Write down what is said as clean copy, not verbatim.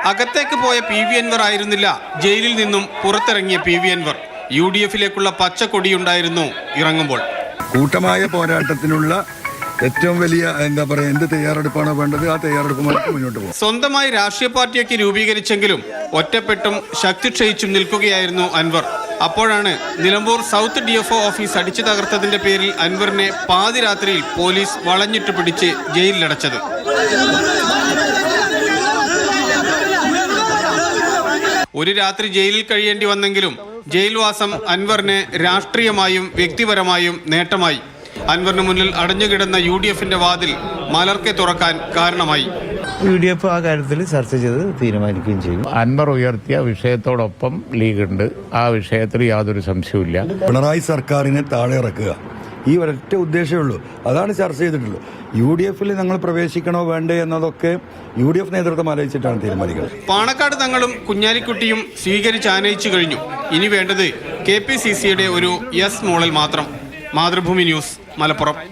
അകത്തേക്ക് പോയ PV അൻവർ ആയിരുന്നില്ല ജയിലിൽ നിന്നും പുറത്തിറങ്ങിയ PV അൻവർ. UDF-ലേക്കുള്ള പച്ചക്കൊടിയുണ്ടായിരുന്നു ഇറങ്ങുമ്പോൾ. കൂട്ടമായ പോരാട്ടത്തിനുള്ള ഏറ്റവും വലിയ എന്ത് തയ്യാറെടുപ്പാണോ വേണ്ടത്, ആ തയ്യാറെടുപ്പുമായിട്ട് മുന്നോട്ട് പോകും. സ്വന്തമായി രാഷ്ട്രീയ പാർട്ടിയൊക്കെ രൂപീകരിച്ചെങ്കിലും ഒറ്റപ്പെട്ടും ശക്തി ക്ഷയിച്ചും നിൽക്കുകയായിരുന്നു അൻവർ. അപ്പോഴാണ് നിലമ്പൂർ സൗത്ത് DFO ഓഫീസ് അടിച്ചു തകർത്തതിന്റെ പേരിൽ അൻവറിനെ പാതിരാത്രിയിൽ പോലീസ് വളഞ്ഞിട്ട് പിടിച്ച് ജയിലിലടച്ചത്. ഒരു രാത്രി ജയിലിൽ കഴിയേണ്ടി വന്നെങ്കിലും ജയിൽവാസം അൻവറിന് രാഷ്ട്രീയമായും വ്യക്തിപരമായും നേട്ടമായി. അൻവറിന് മുന്നിൽ അടഞ്ഞുകിടന്ന UDF-ന്റെ വാതിൽ മലർക്കെ തുറക്കാൻ കാരണമായി. UDF ആ കാര്യത്തിൽ ചർച്ച ചെയ്ത് തീരുമാനിക്കുകയും ചെയ്യും. അൻവർ ഉയർത്തിയ വിഷയത്തോടൊപ്പം ലീഗുണ്ട്. ആ വിഷയത്തിൽ യാതൊരു സംശയവുമില്ല. പിണറായി സർക്കാരിനെ താഴെ ഇറക്കുക, ഈ ഒരൊറ്റ ഉദ്ദേശമേ ഉള്ളൂ. അതാണ് ചർച്ച ചെയ്തിട്ടുള്ളത്. UDF-ൽ ഞങ്ങൾ പ്രവേശിക്കണോ വേണ്ടേ എന്നതൊക്കെ UDF നേതൃത്വം ആലോചിച്ചിട്ടാണ് തീരുമാനിക്കുന്നത്. പാണക്കാട് തങ്ങളും കുഞ്ഞാലിക്കുട്ടിയും സ്വീകരിച്ച് ആനയിച്ചു കഴിഞ്ഞു. ഇനി വേണ്ടത് KPCC-യുടെ ഒരു യെസ് മോളൽ മാത്രം. മാതൃഭൂമി ന്യൂസ്, മലപ്പുറം.